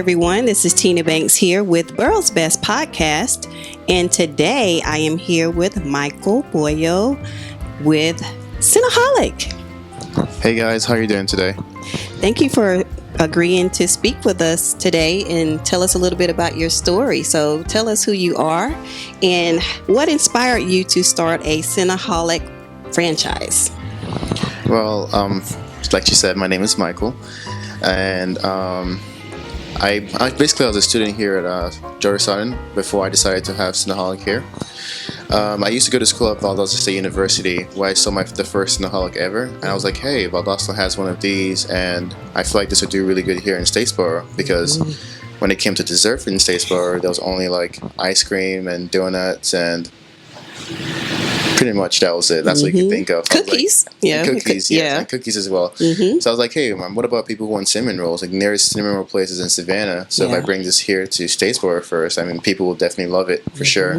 everyone. This is Tina Banks here with Burrow's Best Podcast. And today I am here with Michael Boyo with Cinnaholic. Hey guys, how are you doing today? Thank you for agreeing to speak with us today and tell us a little bit about your story. So tell us who you are and what inspired you to start a Cinnaholic franchise. Well, like you said, my name is Michael, and I was a student here at Georgia Southern before I decided to have Cinnaholic here. I used to go to school at Valdosta State University, where I saw the first Cinnaholic ever, and I was like, hey, Valdosta has one of these, and I feel like this would do really good here in Statesboro, because when it came to dessert in Statesboro, there was only like ice cream and donuts, and pretty much that was it. That's what you could think of. Cookies. Cookies, and cookies as well. So I was like, hey, what about people who want cinnamon rolls? Like, there's cinnamon roll places in Savannah. So if I bring this here to Statesboro first, I mean, people will definitely love it for sure.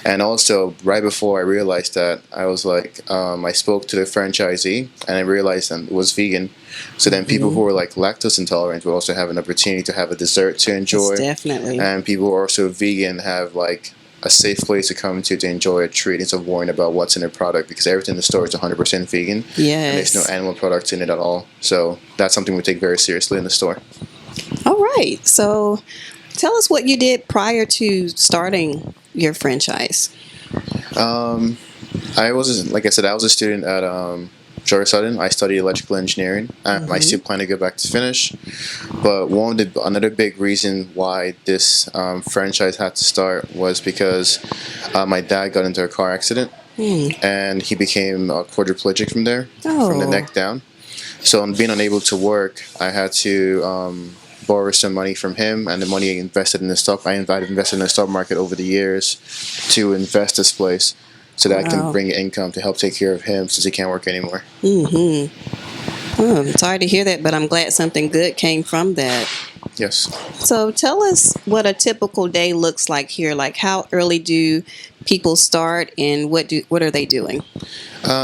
And also, right before I realized that, I was like, I spoke to the franchisee, and I realized it was vegan. So then people who are like lactose intolerant will also have an opportunity to have a dessert to enjoy. Yes, definitely. And people who are also vegan have like a safe place to come to enjoy a treat instead of worrying about what's in the product, because everything in the store is 100% vegan. Yes. And there's no animal products in it at all. So that's something we take very seriously in the store. All right. So tell us what you did prior to starting your franchise. I was a student at Georgia Southern. I studied electrical engineering. I still plan to go back to finish. But another big reason why this franchise had to start was because my dad got into a car accident, and he became quadriplegic from the neck down. So being unable to work, I had to borrow some money from him, and the money I invested in the stock. I invested in the stock market over the years to invest this place, so that I can bring income to help take care of him since he can't work anymore. I'm sorry to hear that, but I'm glad something good came from that. Yes. So tell us what a typical day looks like here. Like, how early do people start, and what are they doing?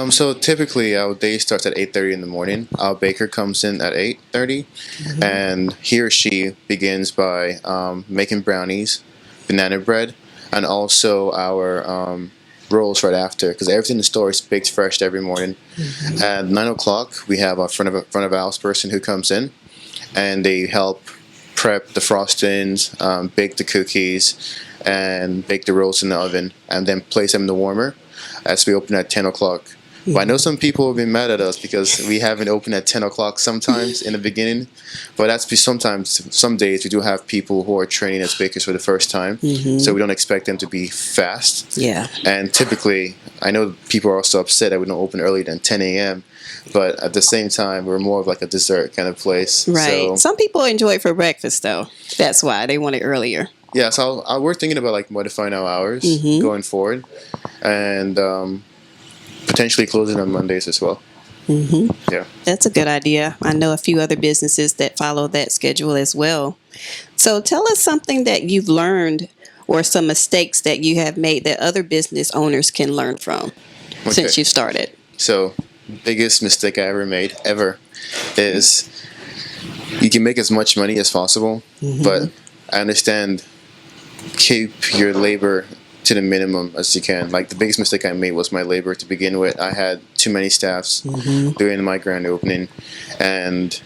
So typically our day starts at 8:30 in the morning. Our baker comes in at 8:30, and he or she begins by making brownies, banana bread, and also our rolls right after, because everything in the store is baked fresh every morning. At 9 o'clock, we have our front of house person who comes in, and they help prep the frostings, bake the cookies, and bake the rolls in the oven, and then place them in the warmer as we open at 10 o'clock. But I know some people have been mad at us because we haven't opened at 10 o'clock sometimes in the beginning. But that's some days we do have people who are training as bakers for the first time. So we don't expect them to be fast. Yeah. And typically, I know people are also upset that we don't open earlier than 10 a.m. But at the same time, we're more of like a dessert kind of place. Right. So, some people enjoy it for breakfast, though. That's why they want it earlier. Yeah, so we're thinking about like modifying our hours going forward, and potentially closing on Mondays as well. Yeah, that's a good idea. I know a few other businesses that follow that schedule as well. So tell us something that you've learned, or some mistakes that you have made that other business owners can learn from since you started. So biggest mistake I ever made is you can make as much money as possible, but I understand, keep your labor to the minimum as you can. Like, the biggest mistake I made was my labor to begin with. I had too many staffs during my grand opening, and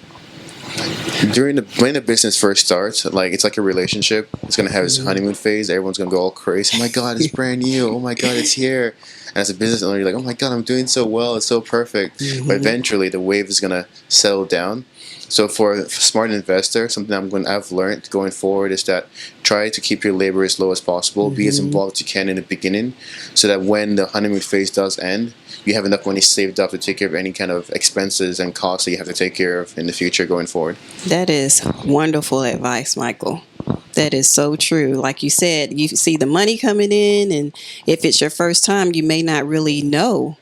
when the business first starts, like, it's like a relationship. It's gonna have its honeymoon phase. Everyone's gonna go all crazy. Oh my god, it's brand new. Oh my god, it's here. And as a business owner, you're like, oh my god, I'm doing so well. It's so perfect. But eventually, the wave is gonna settle down. So for a smart investor, something I've learned going forward is that try to keep your labor as low as possible. Be as involved as you can in the beginning, so that when the honeymoon phase does end, you have enough money saved up to take care of any kind of expenses and costs that you have to take care of in the future going forward. That is wonderful advice, Michael. That is so true. Like you said, you see the money coming in, and if it's your first time, you may not really know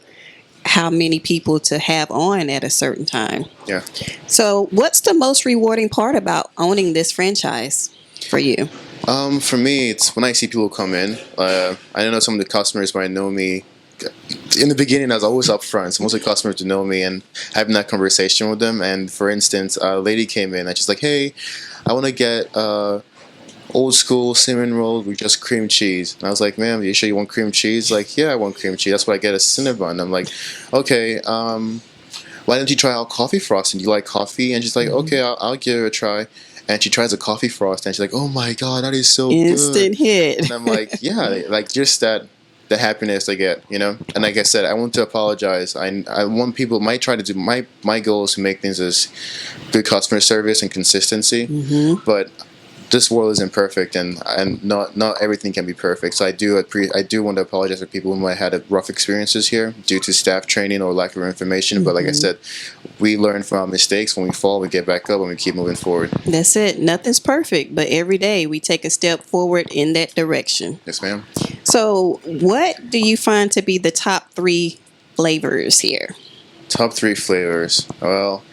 how many people to have on at a certain time. Yeah. So what's the most rewarding part about owning this franchise for you? For me, it's when I see people come in. I know some of the customers might know me. In the beginning, I was always up front, so most of the customers would know me and having that conversation with them. And for instance, a lady came in and she's like, hey, I want to get old school cinnamon roll with just cream cheese. And I was like, ma'am, you sure you want cream cheese? Like, yeah, I want cream cheese. That's why I get a Cinnabon. I'm like, okay, why don't you try out coffee frosting? Do you like coffee? And she's like, okay, I'll give it a try. And she tries a coffee frost, and she's like, "Oh my god, that is so Instant good!" hit. And I'm like, "Yeah, like just that, the happiness I get, you know." And like I said, I want to apologize. I want people might try to do my goal is to make things as good customer service and consistency, but this world isn't perfect, and not everything can be perfect. So I do want to apologize for people who might have had rough experiences here due to staff training or lack of information. But like I said, we learn from our mistakes. When we fall, we get back up and we keep moving forward. That's it. Nothing's perfect, but every day we take a step forward in that direction. Yes, ma'am. So, what do you find to be the top 3 flavors here? Top 3 flavors. Well,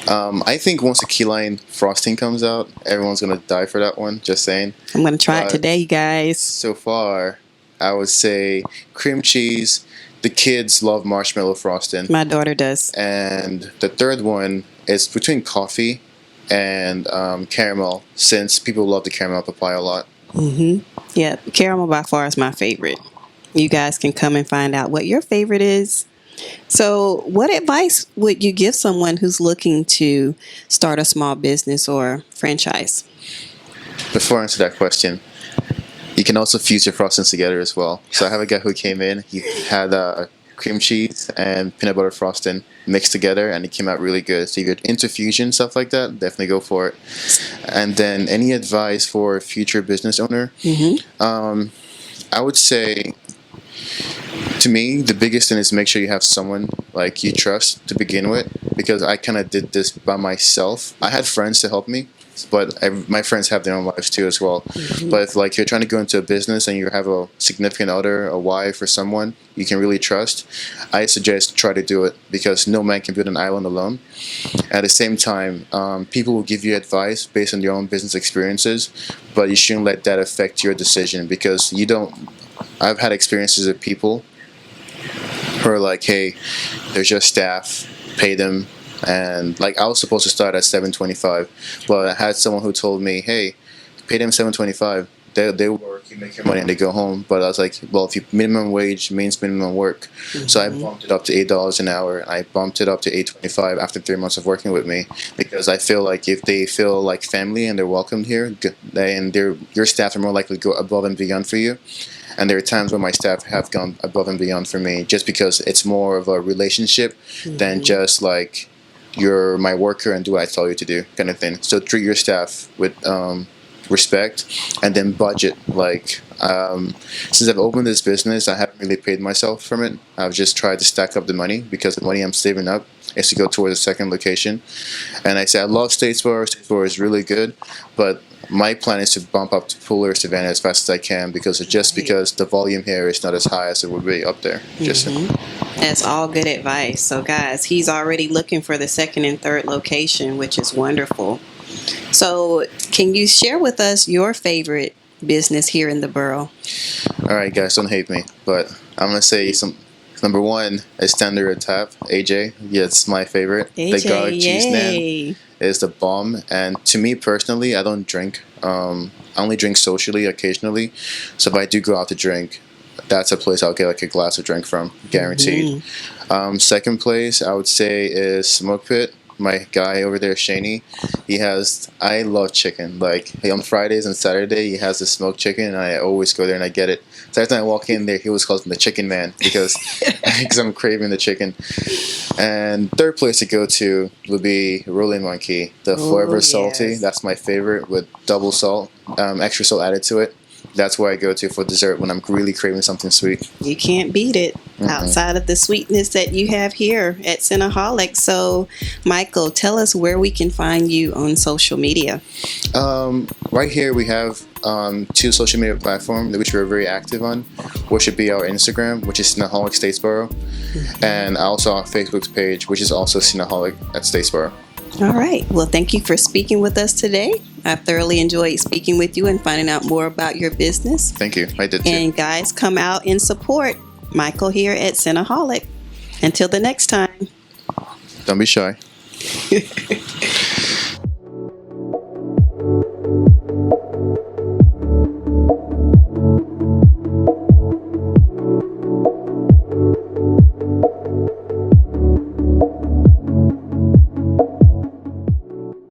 I think once the key lime frosting comes out, everyone's gonna die for that one. Just saying. I'm gonna try it today, guys. So far, I would say cream cheese. The kids love marshmallow frosting. My daughter does. And the third one is between coffee and caramel, since people love the caramel papaya a lot. Yeah, caramel by far is my favorite. You guys can come and find out what your favorite is. So, what advice would you give someone who's looking to start a small business or franchise? Before I answer that question, you can also fuse your frostings together as well. So I have a guy who came in, he had cream cheese and peanut butter frosting mixed together, and it came out really good. So if you're into fusion, stuff like that, definitely go for it. And then any advice for a future business owner? I would say, to me, the biggest thing is make sure you have someone like you trust to begin with, because I kind of did this by myself. I had friends to help me, but my friends have their own lives too as well. But if like you're trying to go into a business and you have a significant other, a wife, or someone you can really trust, I suggest try to do it, because no man can build an island alone. At the same time, people will give you advice based on their own business experiences, but you shouldn't let that affect your decision, because you don't. I've had experiences with people who are like, hey, they're just staff, pay them. And like I was supposed to start at $7.25, but I had someone who told me, hey, pay them $7.25. They work, you make your money, and they go home. But I was like, well, if you minimum wage means minimum work, so I bumped it up to $8 an hour. I bumped it up to $8.25 after 3 months of working with me, because I feel like if they feel like family and they're welcomed here, and your staff are more likely to go above and beyond for you. And there are times when my staff have gone above and beyond for me, just because it's more of a relationship than just like you're my worker and do what I tell you to do kind of thing. So treat your staff with respect, and then budget. Like since I've opened this business, I haven't really paid myself from it. I've just tried to stack up the money, because the money I'm saving up is to go towards a second location. And I say I love Statesboro. Statesboro is really good, but my plan is to bump up to Fuller, Savannah as fast as I can, because the volume here is not as high as it would be up there. That's all good advice. So guys, he's already looking for the second and third location, which is wonderful. So can you share with us your favorite business here in the borough? All right, guys, don't hate me, but I'm going to say number one is Standard Tap, AJ. Yeah, it's my favorite. AJ, the garlic cheese yay. naan is the bomb. And to me personally, I don't drink. I only drink socially, occasionally. So if I do go out to drink, that's a place I'll get like a glass of drink from, guaranteed. Second place I would say is Smoke Pit. My guy over there, Shaney, I love chicken. Like on Fridays and Saturday, he has the smoked chicken, and I always go there and I get it. So every time I walk in there, he always calls me the Chicken Man, because I'm craving the chicken. And third place to go to would be Rolling Monkey, the Forever Salty. Yes. That's my favorite, with double salt, extra salt added to it. That's where I go to for dessert when I'm really craving something sweet. You can't beat it outside of the sweetness that you have here at Cinnaholic. So, Michael, tell us where we can find you on social media. Right here we have 2 social media platforms which we're very active on, which should be our Instagram, which is Cinnaholic Statesboro, and also our Facebook page, which is also Cinnaholic at Statesboro. All right. Well, thank you for speaking with us today. I thoroughly enjoyed speaking with you and finding out more about your business. Thank you. I did too. And guys, come out and support Michael here at Cinnaholic. Until the next time. Don't be shy.